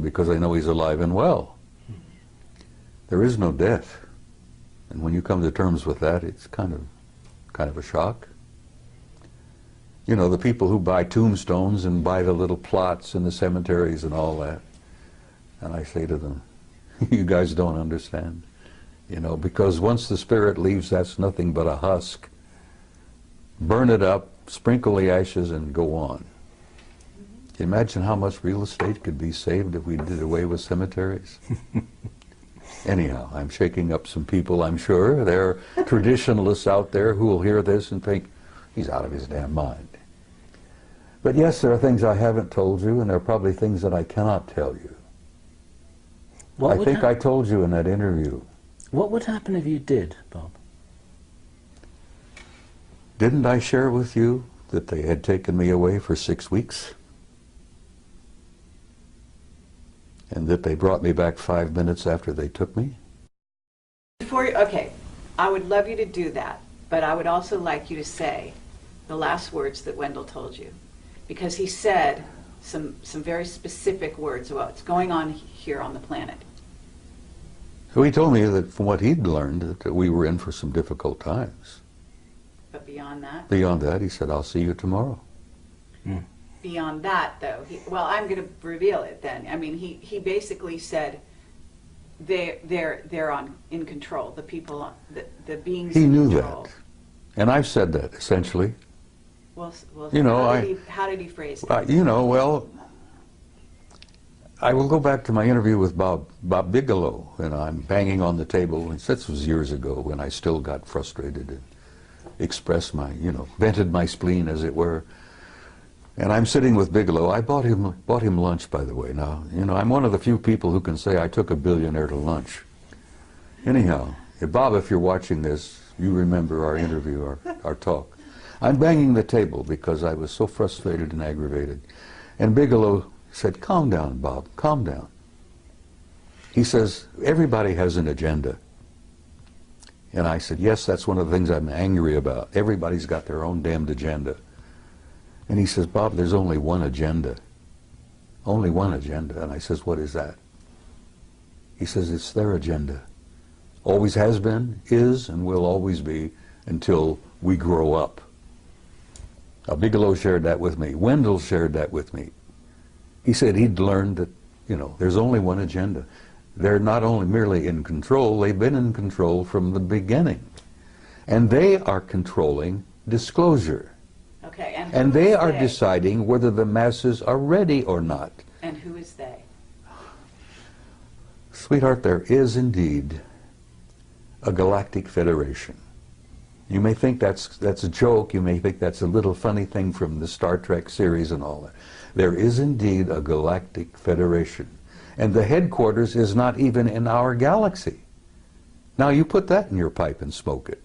because I know he's alive and well. There is no death. And when you come to terms with that, it's kind of a shock. You know, the people who buy tombstones and buy the little plots in the cemeteries and all that. And I say to them, you guys don't understand. You know, because once the spirit leaves, that's nothing but a husk. Burn it up, sprinkle the ashes, and go on. Imagine how much real estate could be saved if we did away with cemeteries. Anyhow, I'm shaking up some people, I'm sure. There are traditionalists out there who will hear this and think, he's out of his damn mind. But yes, there are things I haven't told you, and there are probably things that I cannot tell you. I think I told you in that interview. What would happen if you did, Bob? Didn't I share with you that they had taken me away for 6 weeks? And that they brought me back 5 minutes after they took me? Okay, I would love you to do that, but I would also like you to say the last words that Wendell told you. Because he said some very specific words about what's going on here on the planet. So he told me that from what he'd learned, that we were in for some difficult times. But beyond that? Beyond that, he said, I'll see you tomorrow. Mm. Beyond that, though, well, I'm going to reveal it then. I mean, he basically said they're in control. The people, the beings. He knew control. that, and I've said that essentially. Well, you know, how did he phrase it? You know, well, I will go back to my interview with Bob Bigelow, and I'm banging on the table. And this was years ago when I still got frustrated and expressed my, vented my spleen, as it were. And I'm sitting with Bigelow. I bought him lunch, by the way. Now, I'm one of the few people who can say I took a billionaire to lunch. Anyhow, Bob, if you're watching this, you remember our interview, our talk. I'm banging the table because I was so frustrated and aggravated. And Bigelow said, calm down, Bob, calm down. He says, everybody has an agenda. And I said, yes, that's one of the things I'm angry about. Everybody's got their own damned agenda. And he says, Bob, there's only one agenda. Only one agenda. And I says, what is that? He says, it's their agenda. Always has been, is, and will always be until we grow up. Now, Bigelow shared that with me. Wendell shared that with me. He said he'd learned that, there's only one agenda. They're not only merely in control, they've been in control from the beginning. And they are controlling disclosure. Okay, and they are deciding whether the masses are ready or not. And who is they? Sweetheart, there is indeed a galactic federation. You may think that's a joke, you may think that's a little funny thing from the Star Trek series and all that. There is indeed a galactic federation. And the headquarters is not even in our galaxy. Now you put that in your pipe and smoke it.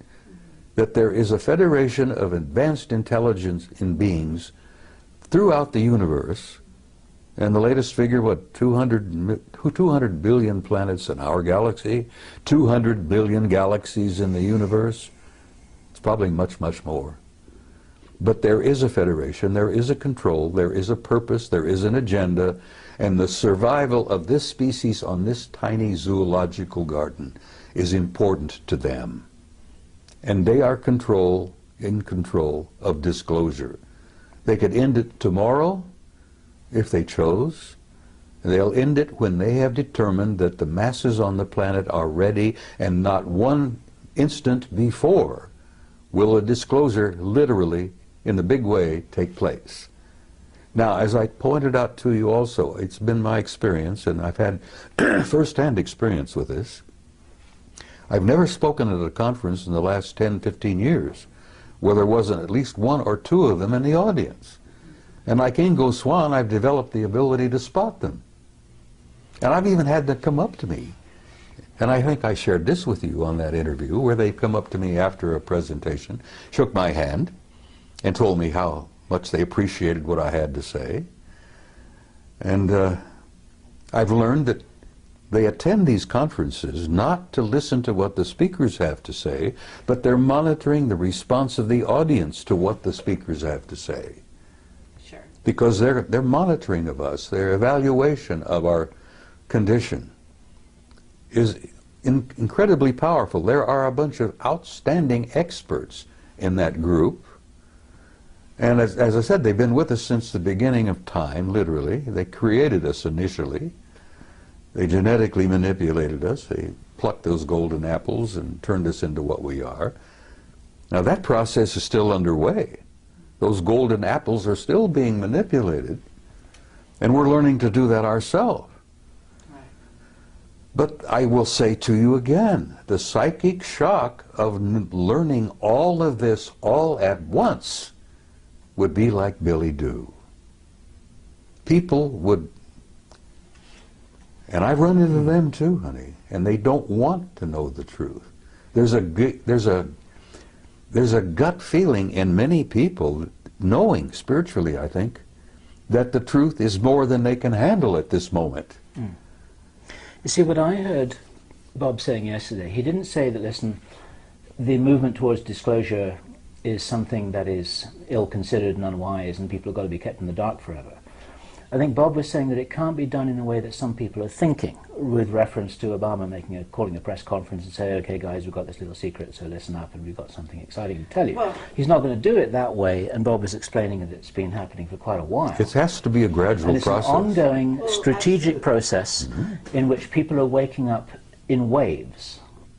That there is a federation of advanced intelligence in beings throughout the universe, and the latest figure, what, 200 billion planets in our galaxy, 200 billion galaxies in the universe. It's probably much, much more. But there is a federation, there is a control, there is a purpose, there is an agenda, and the survival of this species on this tiny zoological garden is important to them. And they are in control of disclosure. They could end it tomorrow if they chose. They'll end it when they have determined that the masses on the planet are ready, and not one instant before will a disclosure literally, in the big way, take place. Now, as I pointed out to you also, it's been my experience, and I've had first-hand experience with this. I've never spoken at a conference in the last 10, 15 years where there wasn't at least one or two of them in the audience. And like Ingo Swann, I've developed the ability to spot them. And I've even had them come up to me. And I think I shared this with you on that interview, where they come up to me after a presentation, shook my hand, and told me how much they appreciated what I had to say. And I've learned that they attend these conferences not to listen to what the speakers have to say, but they're monitoring the response of the audience to what the speakers have to say. Sure. Because they're monitoring of us, their evaluation of our condition is incredibly powerful. There are a bunch of outstanding experts in that group. And as I said, they've been with us since the beginning of time, literally. They created us initially. They genetically manipulated us. They plucked those golden apples and turned us into what we are. Now that process is still underway. Those golden apples are still being manipulated, and we're learning to do that ourselves. Right. But I will say to you again, the psychic shock of learning all of this all at once would be like Billy Do. People would, and I've run into them too, honey, and they don't want to know the truth. There's a gut feeling in many people, knowing spiritually, I think, that the truth is more than they can handle at this moment. Mm. You see, what I heard Bob saying yesterday, he didn't say that, listen, the movement towards disclosure is something that is ill-considered and unwise and people have got to be kept in the dark forever. I think Bob was saying that it can't be done in the way that some people are thinking, with reference to Obama calling a press conference and say, okay guys, we've got this little secret, so listen up and we've got something exciting to tell you. Well, he's not going to do it that way, and Bob was explaining that it's been happening for quite a while. It has to be a gradual process. An ongoing strategic process in which people are waking up in waves.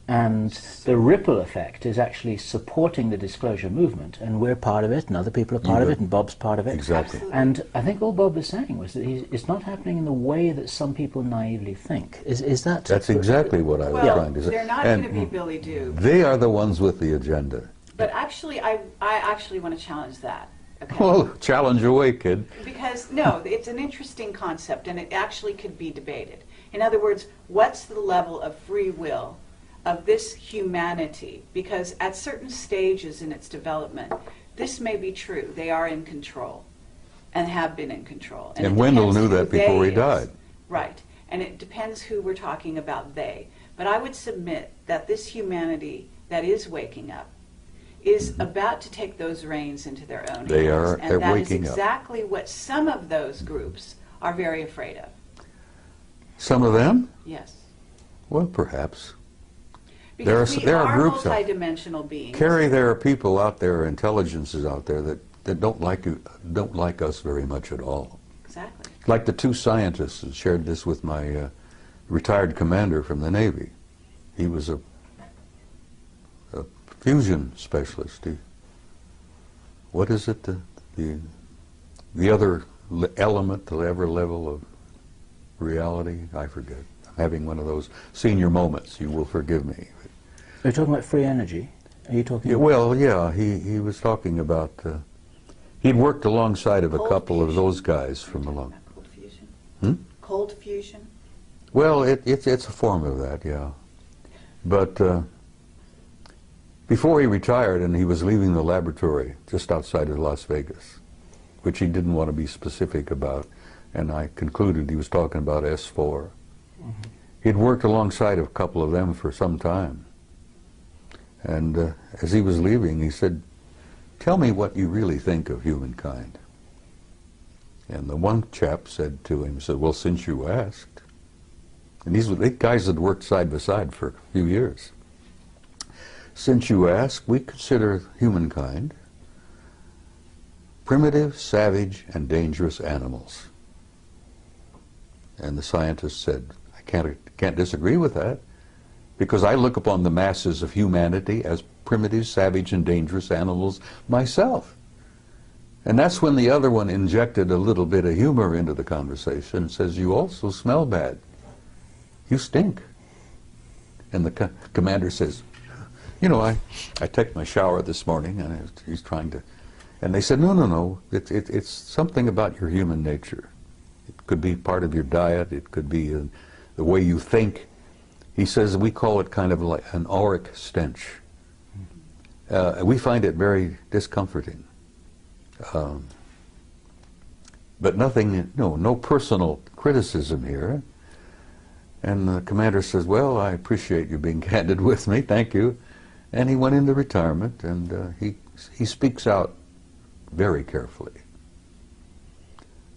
And the ripple effect is actually supporting the disclosure movement, and we're part of it, and other people are part of it, and Bob's part of it. Exactly. And I think all Bob was saying was that it's not happening in the way that some people naively think. Is that? That's exactly what I was trying to say. They're not going to be Billy Do. They are the ones with the agenda. But actually, I actually want to challenge that. Okay? Well, challenge away, kid. Because, no, it's an interesting concept, and it actually could be debated. In other words, what's the level of free will of this humanity? Because at certain stages in its development, this may be true. They are in control and have been in control. And Wendell knew that before he died. Right. And it depends who we're talking about, they. But I would submit that this humanity that is waking up is about to take those reins into their own hands. They're waking up. And that is exactly what some of those groups are very afraid of. Some of them? Yes. Well, perhaps. Because there are groups multidimensional beings. Carrie, there are people out there, intelligences out there that don't like us very much at all. Exactly. Like the two scientists who shared this with my retired commander from the Navy. He was a fusion specialist. What is it? The other element, the other level of reality? I forget. I'm having one of those senior moments. You will forgive me. Are you talking about free energy? Are you talking? Yeah, well, yeah. He was talking about. He'd worked alongside of a couple of those guys from along. Cold fusion. Hmm? Cold fusion. Well, it's a form of that, yeah. But before he retired, and he was leaving the laboratory just outside of Las Vegas, which he didn't want to be specific about, and I concluded he was talking about S4. Mm-hmm. He'd worked alongside of a couple of them for some time. And as he was leaving, he said, "Tell me what you really think of humankind." And the one chap said to him, "Well, since you asked." And these guys had worked side by side for a few years. "Since you ask, we consider humankind primitive, savage, and dangerous animals." And the scientist said, "I can't disagree with that, because I look upon the masses of humanity as primitive, savage, and dangerous animals myself." And that's when the other one injected a little bit of humor into the conversation and says, "You also smell bad. You stink." And the commander says, "You know, I took my shower this morning," and he's trying to, and they said, no, it's something about your human nature. It could be part of your diet, it could be the way you think. He says we call it kind of like an auric stench. We find it very discomforting. But nothing, no personal criticism here. And the commander says, "Well, I appreciate you being candid with me, thank you." And he went into retirement, and he speaks out very carefully.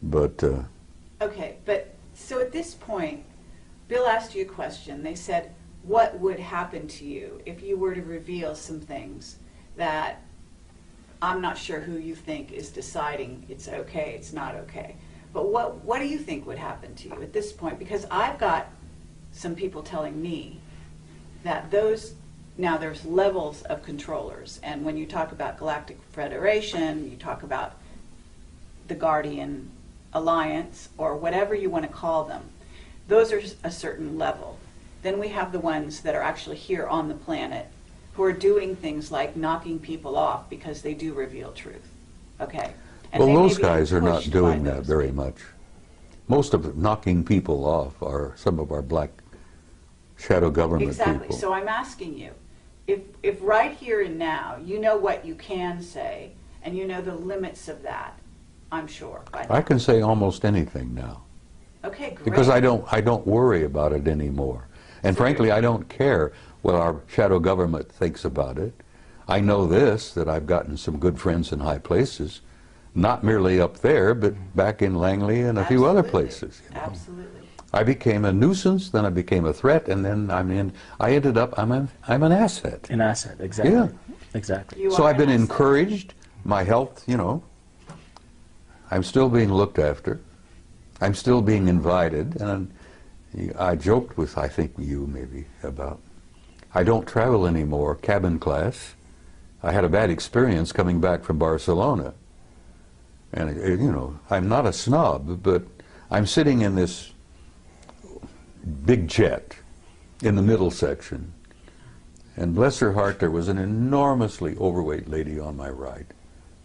But okay, but so at this point, Bill asked you a question. They said, what would happen to you if you were to reveal some things that I'm not sure who you think is deciding it's okay, it's not okay. But what do you think would happen to you at this point? Because I've got some people telling me that now there's levels of controllers. And when you talk about Galactic Federation, you talk about the Guardian Alliance, or whatever you want to call them, those are a certain level. Then we have the ones that are actually here on the planet who are doing things like knocking people off because they do reveal truth. Okay? And well, they may those be guys are not pushed doing by that those very people. much. Most of knocking people off are some of our black shadow government Exactly. people. So I'm asking you, if right here and now you know what you can say and you know the limits of that, I'm sure. I can say almost anything now. Okay, great. Because I don't worry about it anymore. And frankly, I don't care what our shadow government thinks about it. I know this, that I've gotten some good friends in high places, not merely up there, but back in Langley and a few other places. You know. Absolutely. I became a nuisance, then I became a threat, and then I ended up, I'm an asset. An asset, exactly. Yeah. Exactly. You So are I've been an asset. encouraged, my health, you know, I'm still being looked after. I'm still being invited, and I joked with, I think you maybe, about, I don't travel anymore, cabin class. I had a bad experience coming back from Barcelona. And, you know, I'm not a snob, but I'm sitting in this big jet in the middle section. And bless her heart, there was an enormously overweight lady on my right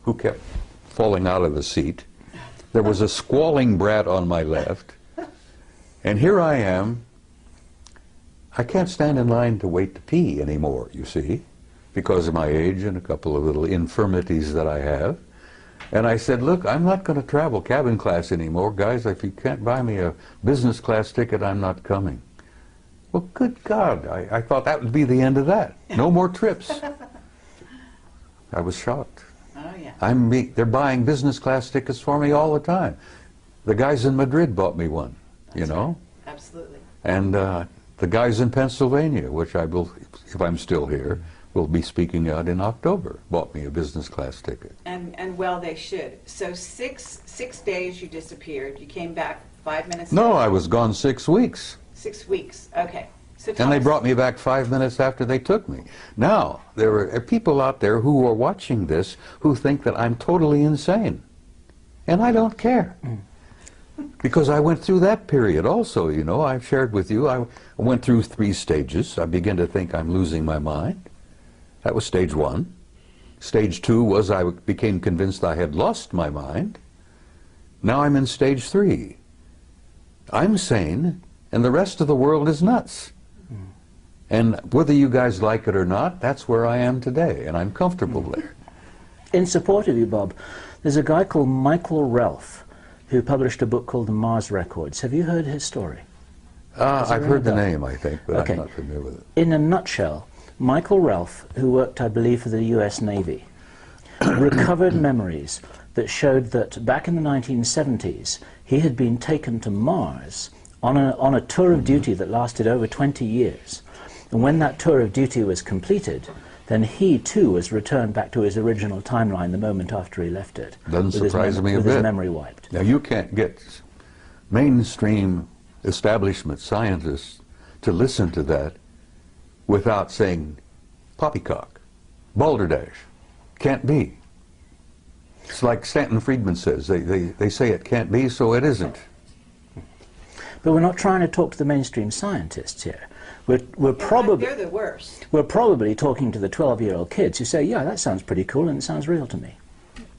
who kept falling out of the seat. There was a squalling brat on my left. And here I am. I can't stand in line to wait to pee anymore, you see, because of my age and a couple of little infirmities that I have. And I said, look, I'm not going to travel cabin class anymore. Guys, if you can't buy me a business class ticket, I'm not coming. Well, good God, I thought that would be the end of that. No more trips. I was shocked. Oh, yeah. They're buying business class tickets for me all the time. The guys in Madrid bought me one, you know? Right. Absolutely. And the guys in Pennsylvania, which I will, if I'm still here, will be speaking out in October, bought me a business class ticket. And well, they should. So six days you disappeared. You came back 5 minutes No, later. I was gone 6 weeks. 6 weeks. Okay. So tell And they us- brought me back 5 minutes after they took me. Now, there are people out there who are watching this who think that I'm totally insane. And I don't care. Because I went through that period also, you know. I've shared with you, I went through 3 stages. I began to think I'm losing my mind. That was stage 1. Stage 2 was I became convinced I had lost my mind. Now I'm in stage 3. I'm sane, and the rest of the world is nuts. And whether you guys like it or not, that's where I am today, and I'm comfortable there. In support of you, Bob, there's a guy called Michael Ralph who published a book called The Mars Records. Have you heard his story? I've heard the ring a bell? name, I think, but Okay. I'm not familiar with it. In a nutshell, Michael Ralph, who worked, I believe, for the US Navy, recovered memories that showed that back in the 1970s, he had been taken to Mars on a tour of duty that lasted over 20 years. And when that tour of duty was completed, then he too was returned back to his original timeline the moment after he left it. Doesn't with his surprise me a with his bit. memory wiped. Now, you can't get mainstream establishment scientists to listen to that without saying poppycock, balderdash, can't be. It's like Stanton Friedman says, they say it can't be, so it isn't. But we're not trying to talk to the mainstream scientists here. We're They're probably the worst. we're probably talking to the 12-year-old kids who say, yeah, that sounds pretty cool and it sounds real to me.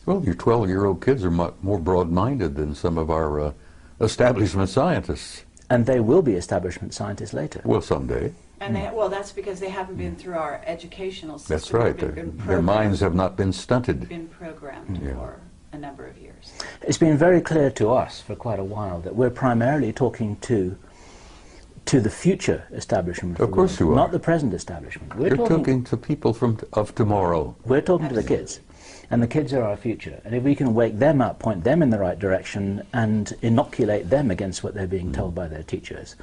Well, your 12-year-old kids are more broad-minded than some of our establishment scientists. And they will be establishment scientists later. Well, someday. And well, that's because they haven't been through our educational system. That's right. Their minds have not been stunted. been programmed Yeah. for a number of years. It's been very clear to us for quite a while that we're primarily talking to the future establishment. Of course you are. Not the present establishment. You're talking to people of tomorrow. We're talking to the kids. And the kids are our future. And if we can wake them up, point them in the right direction, and inoculate them against what they're being told by their teachers,